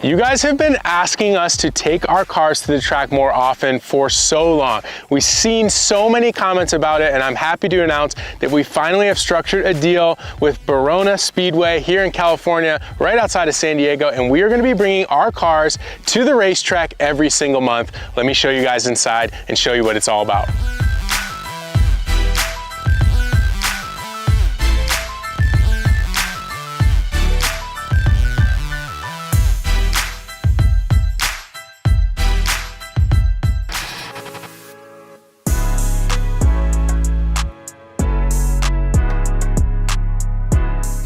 You guys have been asking us to take our cars to the track more often for so long. We've seen so many comments about it, and I'm happy to announce that we finally have structured a deal with Verona Speedway here in California, right outside of San Diego, and we are going to be bringing our cars to the racetrack every single month. Let me show you guys inside and show you what it's all about.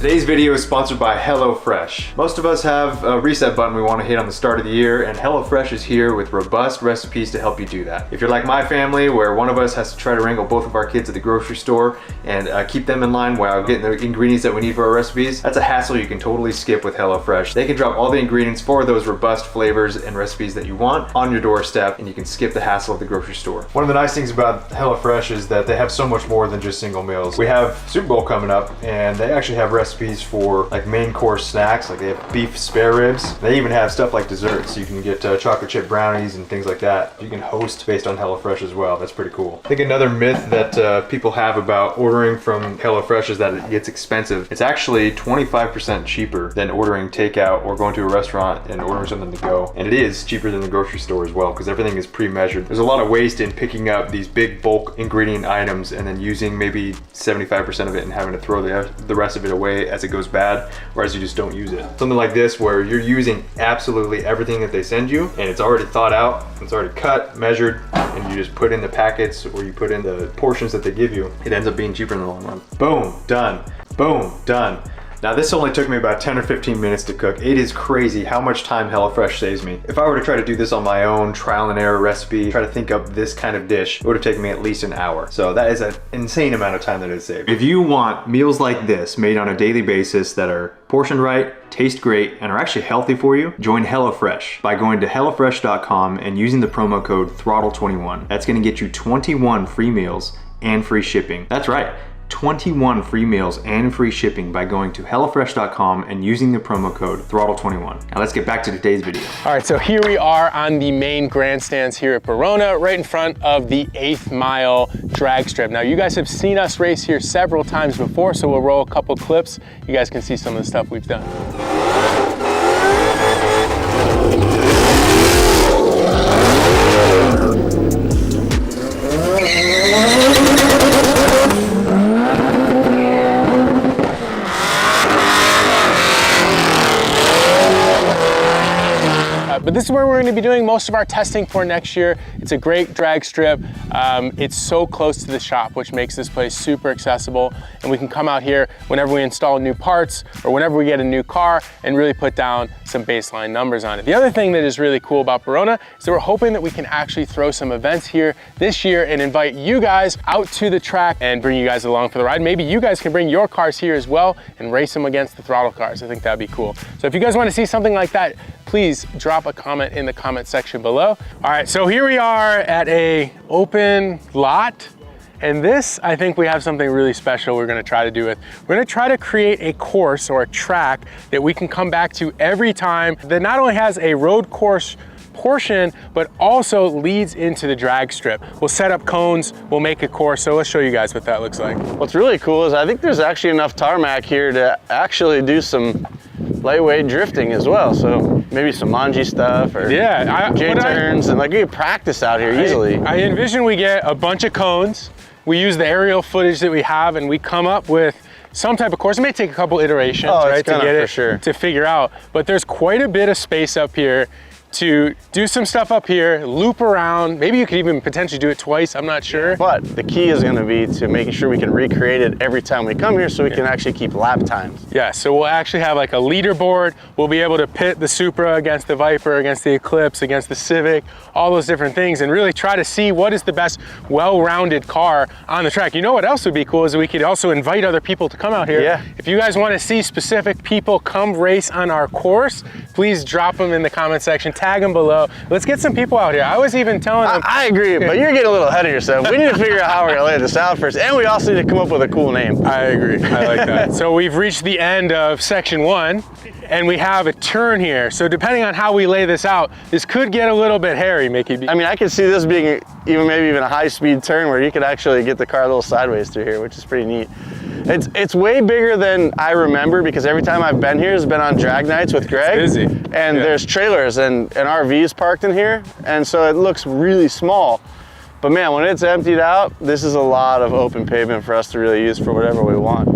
Today's video is sponsored by HelloFresh. Most of us have a reset button we want to hit on the start of the year, and HelloFresh is here with robust recipes to help you do that. If you're like my family, where one of us has to try to wrangle both of our kids at the grocery store and keep them in line while getting the ingredients that we need for our recipes, that's a hassle you can totally skip with HelloFresh. They can drop all the ingredients for those robust flavors and recipes that you want on your doorstep, and you can skip the hassle of the grocery store. One of the nice things about HelloFresh is that they have so much more than just single meals. We have Super Bowl coming up, and they actually have recipes for like main course snacks, like they have beef spare ribs. They even have stuff like desserts, so you can get chocolate chip brownies and things like that. You can host based on HelloFresh as well. That's pretty cool. I think another myth that people have about ordering from HelloFresh is that it gets expensive. It's actually 25% cheaper than ordering takeout or going to a restaurant and ordering something to go. And it is cheaper than the grocery store as well, because everything is pre-measured. There's a lot of waste in picking up these big bulk ingredient items and then using maybe 75% of it and having to throw the rest of it away as it goes bad, or as you just don't use it. Something like this where you're using absolutely everything that they send you, and it's already thought out, it's already cut, measured, and you just put in the packets or you put in the portions that they give you. It ends up being cheaper in the long run. Boom, done. Boom, done. Now this only took me about 10 or 15 minutes to cook. It is crazy how much time HelloFresh saves me. If I were to try to do this on my own trial and error recipe, try to think up this kind of dish, it would have taken me at least an hour. So that is an insane amount of time that it saved. If you want meals like this made on a daily basis that are portioned right, taste great, and are actually healthy for you, join HelloFresh by going to HelloFresh.com and using the promo code throtl21. That's gonna get you 21 free meals and free shipping. That's right. 21 free meals and free shipping by going to HelloFresh.com and using the promo code throtl21. Now let's get back to today's video. All right, so here we are on the main grandstands here at Verona, right in front of the 8th mile drag strip. Now you guys have seen us race here several times before, so we'll roll a couple clips. You guys can see some of the stuff we've done. But this is where we're going to be doing most of our testing for next year. It's a great drag strip. It's so close to the shop, which makes this place super accessible. And we can come out here whenever we install new parts or whenever we get a new car and really put down some baseline numbers on it. The other thing that is really cool about Verona is that we're hoping that we can actually throw some events here this year and invite you guys out to the track and bring you guys along for the ride. Maybe you guys can bring your cars here as well and race them against the throttle cars. I think that'd be cool. So if you guys want to see something like that, please drop a comment in the comment section below. All right, so here we are at a open lot. And this, I think we have something really special we're gonna try to do with. We're gonna try to create a course or a track that we can come back to every time that not only has a road course portion, but also leads into the drag strip. We'll set up cones, we'll make a course, so let's show you guys what that looks like. What's really cool is I think there's actually enough tarmac here to actually do some lightweight drifting as well, so maybe some manji stuff or J-turns, and like you can practice out here easily. I envision we get a bunch of cones, we use the aerial footage that we have, and we come up with some type of course. It may take a couple iterations, right, to get it to figure out, but there's quite a bit of space up here to do some stuff up here, loop around. Maybe you could even potentially do it twice, I'm not sure. But the key is gonna be to making sure we can recreate it every time we come here so we can actually keep lap times. Yeah, so we'll actually have like a leaderboard. We'll be able to pit the Supra against the Viper, against the Eclipse, against the Civic, all those different things, and really try to see what is the best well-rounded car on the track. You know what else would be cool is we could also invite other people to come out here. Yeah. If you guys wanna see specific people come race on our course, please drop them in the comment section. tag them below. Let's get some people out here. I was even telling them. I agree, but you're getting a little ahead of yourself. We need to figure out how we're gonna lay this out first, and we also need to come up with a cool name. I agree, I like that. So we've reached the end of section 1, and we have a turn here. So depending on how we lay this out, this could get a little bit hairy, Mickey. I mean, I could see this being maybe even a high-speed turn where you could actually get the car a little sideways through here, which is pretty neat. It's way bigger than I remember, because every time I've been here has been on drag nights with Greg. It's busy. And there's trailers and RVs parked in here, and so it looks really small. But man, when it's emptied out, this is a lot of open pavement for us to really use for whatever we want.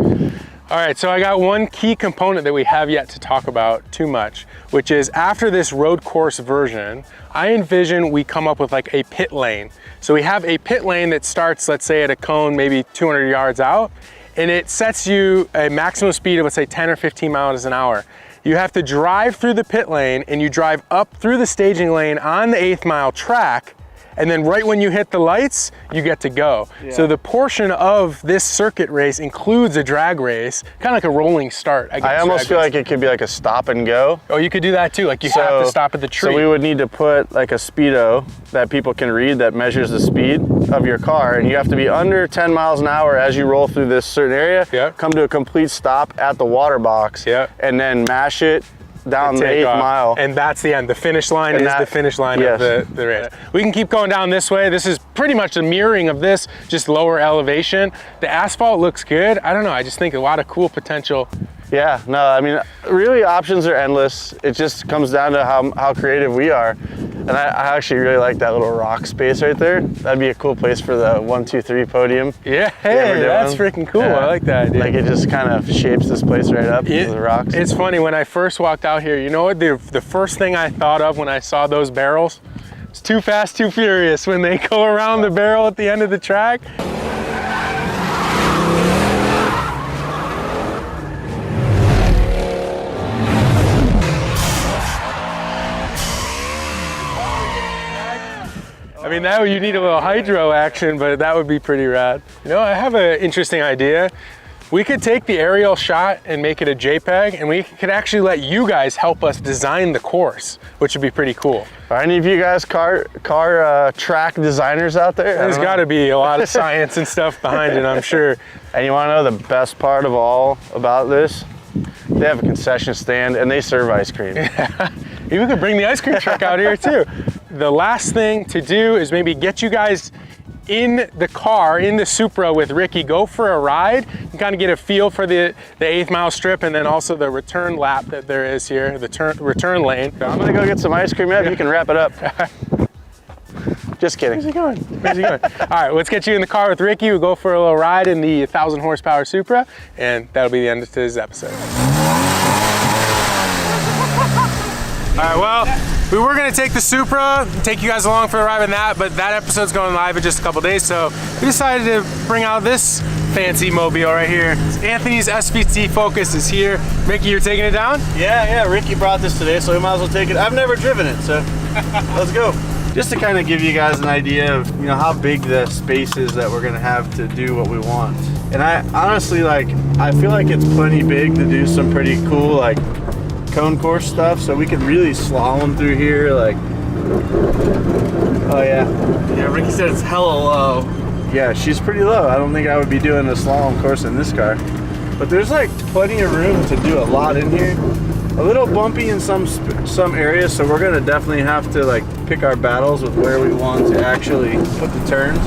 All right, so I got one key component that we have yet to talk about too much, which is after this road course version, I envision we come up with like a pit lane. So we have a pit lane that starts, let's say at a cone, maybe 200 yards out, and it sets you a maximum speed of, let's say 10 or 15 miles an hour. You have to drive through the pit lane, and you drive up through the staging lane on the 8th mile track, and then right when you hit the lights, you get to go. Yeah. So the portion of this circuit race includes a drag race, kind of like a rolling start. I almost feel like it could be like a stop and go. Oh, you could do that too, like you have to stop at the tree. So we would need to put like a speedo that people can read that measures the speed of your car, and you have to be under 10 miles an hour as you roll through this certain area, come to a complete stop at the water box, and then mash it down the 8th mile. And that's the end. The finish line is the finish line of the race. We can keep going down this way. This is pretty much a mirroring of this, just lower elevation. The asphalt looks good. I don't know, I just think a lot of cool potential. Yeah, no, I mean, really options are endless. It just comes down to how creative we are. And I actually really like that little rock space right there. That'd be a cool place for the 1, 2, 3 podium. Yeah, hey, that's freaking cool. Yeah. I like that idea. Like it just kind of shapes this place right up into the rocks. It's funny, when I first walked out here, you know what the first thing I thought of when I saw those barrels? It's Too Fast, Too Furious when they go around the barrel at the end of the track. I mean, now you need a little hydro action, but that would be pretty rad. You know, I have an interesting idea. We could take the aerial shot and make it a JPEG, and we could actually let you guys help us design the course, which would be pretty cool. Are any of you guys car track designers out there? There's got to be a lot of science and stuff behind it, I'm sure. And you want to know the best part of all about this? They have a concession stand and they serve ice cream. Maybe we could bring the ice cream truck out here too. The last thing to do is maybe get you guys in the car, in the Supra with Ricky, go for a ride and kind of get a feel for the 8th mile strip, and then also the return lap that there is here, the return lane. I'm gonna go get some ice cream, Ed. You can wrap it up. Just kidding. Where's he going? Where's he going? All right, let's get you in the car with Ricky. We'll go for a little ride in the 1,000 horsepower Supra, and that'll be the end of today's episode. All right, well, we were gonna take the Supra, take you guys along for a ride in that, but that episode's going live in just a couple days, so we decided to bring out this fancy mobile right here. Anthony's SVT Focus is here. Ricky, you're taking it down? Yeah, Ricky brought this today, so we might as well take it. I've never driven it, so let's go. Just to kind of give you guys an idea of, you know, how big the space is that we're gonna have to do what we want. And I honestly, like, I feel like it's plenty big to do some pretty cool, like, cone course stuff, so we could really slalom through here, like, oh yeah, Ricky said it's hella low. Yeah, she's pretty low. I don't think I would be doing a slalom course in this car, but there's like plenty of room to do a lot in here. A little bumpy in some areas, so we're gonna definitely have to like pick our battles with where we want to actually put the turns.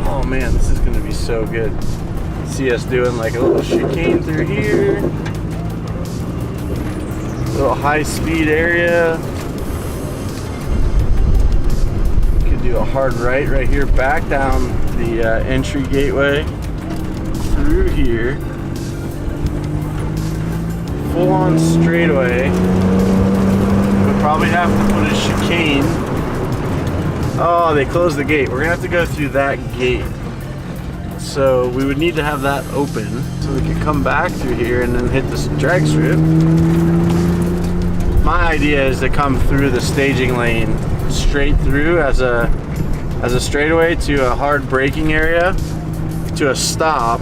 Oh man, this is gonna be so good. See us doing like a little chicane through here, little high speed area. Could do a hard right here, back down the entry gateway through here, full on straightaway. We'll probably have to put a chicane. Oh, they closed the gate. We're gonna have to go through that gate. So we would need to have that open so we could come back through here and then hit this drag strip. My idea is to come through the staging lane straight through as a straightaway to a hard braking area, to a stop,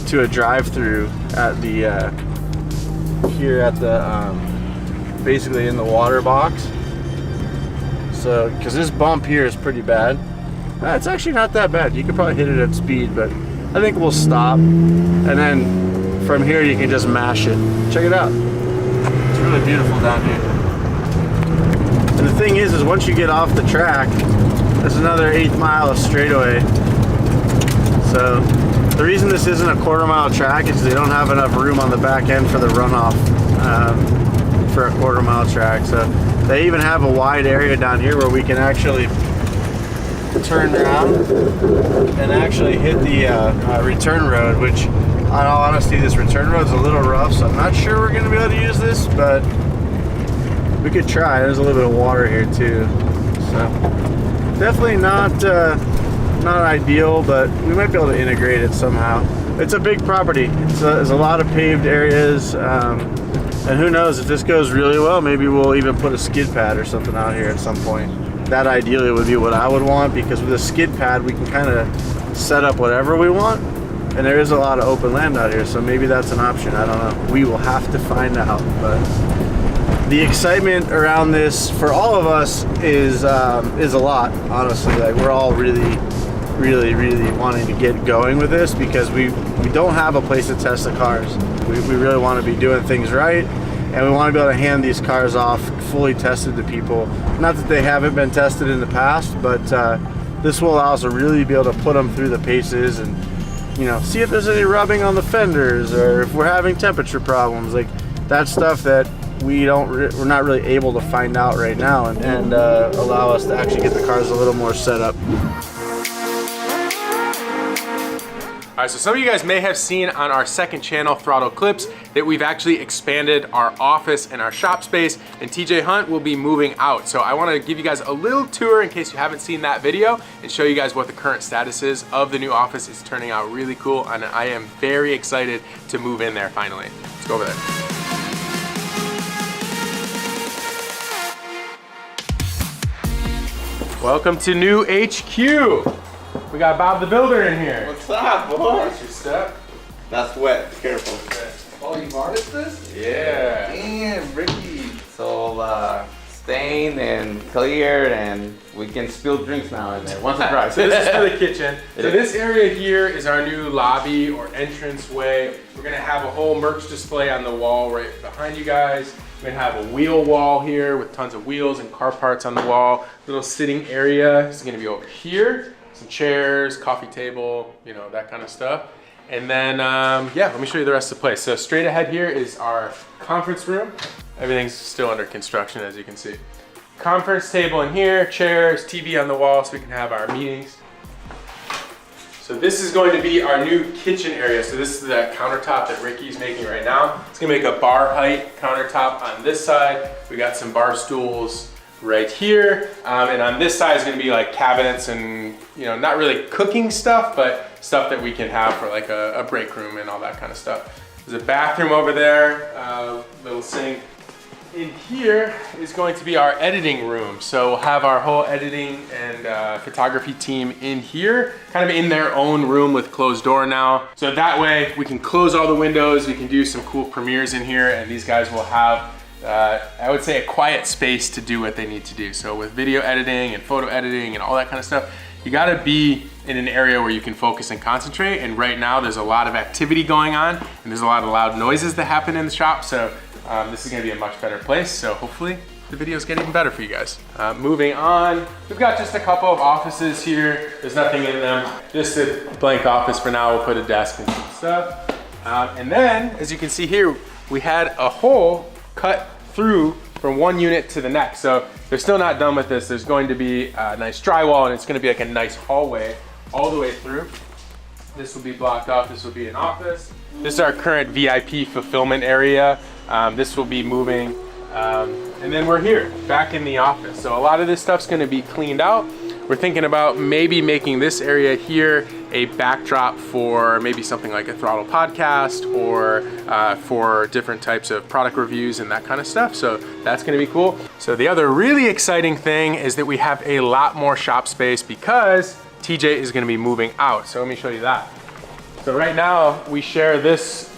to a drive-through at the here at the, basically in the water box. So, because this bump here is pretty bad. It's actually not that bad. You could probably hit it at speed, but I think we'll stop. And then from here you can just mash it. Check it out. It's really beautiful down here. And the thing is once you get off the track, there's another 1/8 mile of straightaway. So the reason this isn't a 1/4 mile track is they don't have enough room on the back end for the runoff for a 1/4 mile track. So they even have a wide area down here where we can actually turn around and actually hit the return road, which in all honesty this return road is a little rough, so I'm not sure we're going to be able to use this, but we could try. There's a little bit of water here too, so definitely not ideal, but we might be able to integrate it somehow. It's a big property. There's a lot of paved areas, and who knows, if this goes really well, maybe we'll even put a skid pad or something out here at some point. That ideally would be what I would want, because with a skid pad we can kind of set up whatever we want, and there is a lot of open land out here, so maybe that's an option. I don't know. We will have to find out. But the excitement around this for all of us is a lot, honestly. Like, we're all really wanting to get going with this, because we don't have a place to test the cars. We really want to be doing things right, and we want to be able to hand these cars off fully tested to people. Not that they haven't been tested in the past, but this will allow us to really be able to put them through the paces and, you know, see if there's any rubbing on the fenders, or if we're having temperature problems. Like, that stuff that we're not really able to find out right now, and allow us to actually get the cars a little more set up. All right, so some of you guys may have seen on our second channel, Throttle Clips, that we've actually expanded our office and our shop space, and TJ Hunt will be moving out. So I wanna give you guys a little tour in case you haven't seen that video, and show you guys what the current status is of the new office. It's turning out really cool, and I am very excited to move in there finally. Let's go over there. Welcome to new HQ. We got Bob the Builder in here. What's up, boy? That's your step. That's wet. Be careful. Okay. Oh, you've artist this? Yeah. Damn, Ricky. So, stained and cleared, and we can spill drinks now and then. Once or twice. So this is for the kitchen. So this area here is our new lobby or entrance way. We're gonna have a whole merch display on the wall right behind you guys. We're gonna have a wheel wall here with tons of wheels and car parts on the wall. Little sitting area is gonna be over here. Some chairs, coffee table, you know, that kind of stuff. And then, yeah, let me show you the rest of the place. So straight ahead here is our conference room. Everything's still under construction, as you can see. Conference table in here, chairs, TV on the wall so we can have our meetings. So this is going to be our new kitchen area. So this is the countertop that Ricky's making right now. It's gonna make a bar height countertop on this side. We got some bar stools right here, and on this side is going to be like cabinets and, you know, not really cooking stuff, but stuff that we can have for like a break room and all that kind of stuff. There's a bathroom over there, little sink. In here is going to be our editing room, so we'll have our whole editing and photography team in here, kind of in their own room with closed door now. So that way we can close all the windows, we can do some cool premieres in here, and these guys will have I would say a quiet space to do what they need to do. So with video editing and photo editing and all that kind of stuff, you gotta be in an area where you can focus and concentrate. And right now there's a lot of activity going on, and there's a lot of loud noises that happen in the shop. So this is gonna be a much better place. So hopefully the videos get even better for you guys. Moving on, we've got just a couple of offices here. There's nothing in them. Just a blank office for now. We'll put a desk and some stuff. And then, as you can see here, we had a hole cut through from one unit to the next. So they're still not done with this. There's going to be a nice drywall, and it's going to be like a nice hallway all the way through. This will be blocked off. This will be an office. This is our current VIP fulfillment area. This will be moving. And then we're here, back in the office. So a lot of this stuff's going to be cleaned out. We're thinking about maybe making this area here a backdrop for maybe something like a Throttle podcast, or for different types of product reviews and that kind of stuff. So that's gonna be cool. So the other really exciting thing is that we have a lot more shop space because TJ is gonna be moving out. So let me show you that. So right now we share this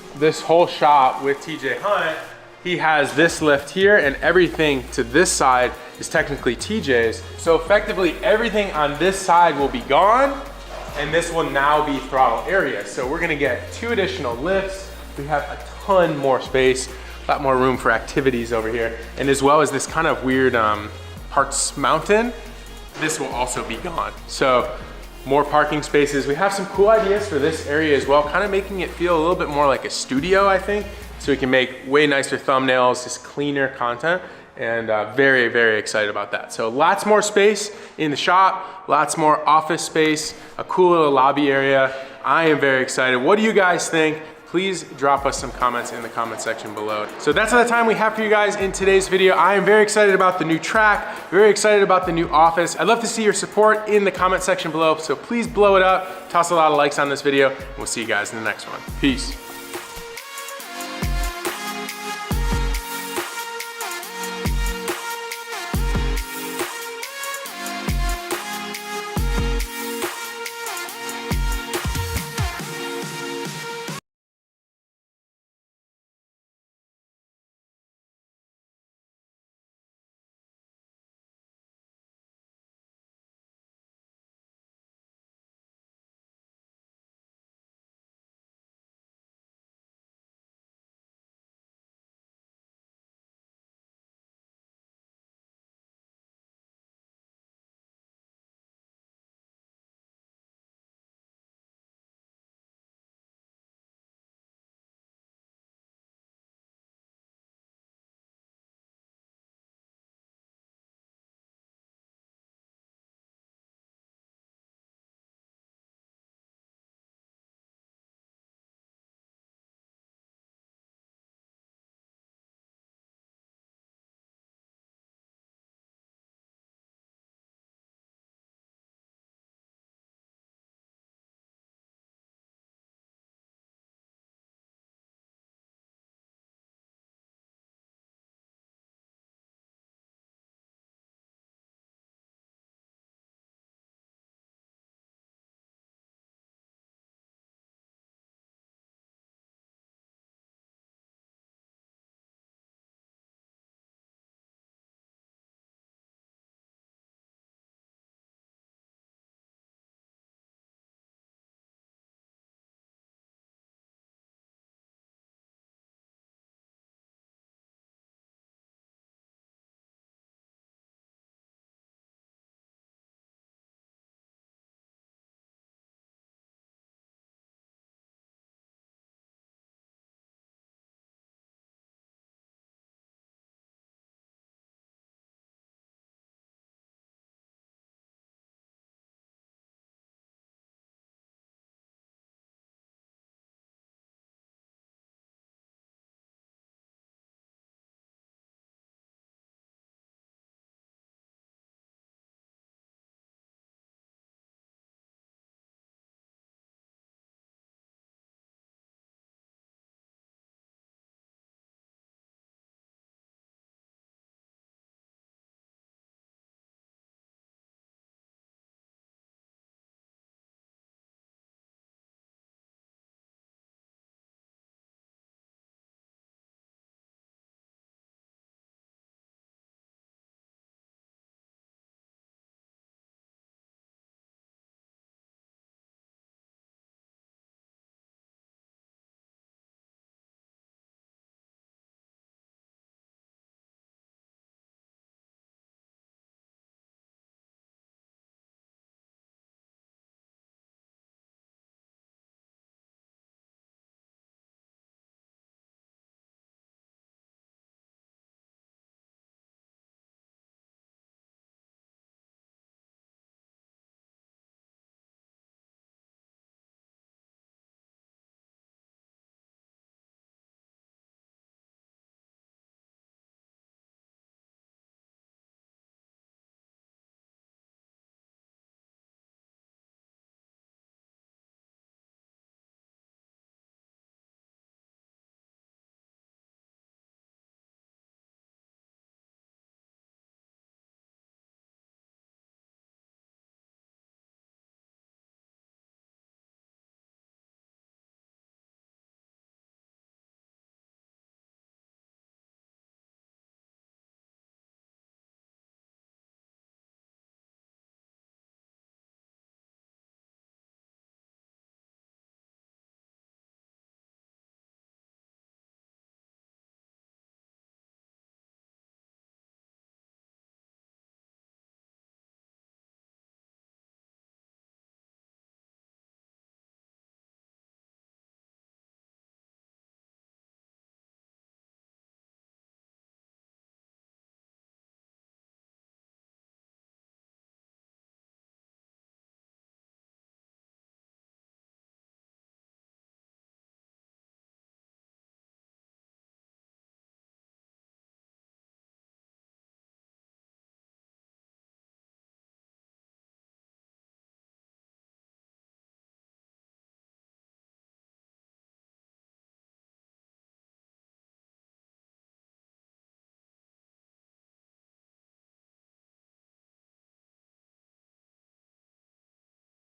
whole shop with TJ Hunt, he has this lift here, and everything to this side is technically TJ's. So effectively everything on this side will be gone, and this will now be throttle area. So we're gonna get 2 additional lifts. We have a ton more space, a lot more room for activities over here. And as well as this kind of weird parts mountain, this will also be gone. So more parking spaces. We have some cool ideas for this area as well, kind of making it feel a little bit more like a studio, I think. So we can make way nicer thumbnails, just cleaner content, and very, very excited about that. So lots more space in the shop, lots more office space, a cool little lobby area. I am very excited. What do you guys think? Please drop us some comments in the comment section below. So that's all the time we have for you guys in today's video. I am very excited about the new track, very excited about the new office. I'd love to see your support in the comment section below, so please blow it up, toss a lot of likes on this video, and we'll see you guys in the next one. Peace.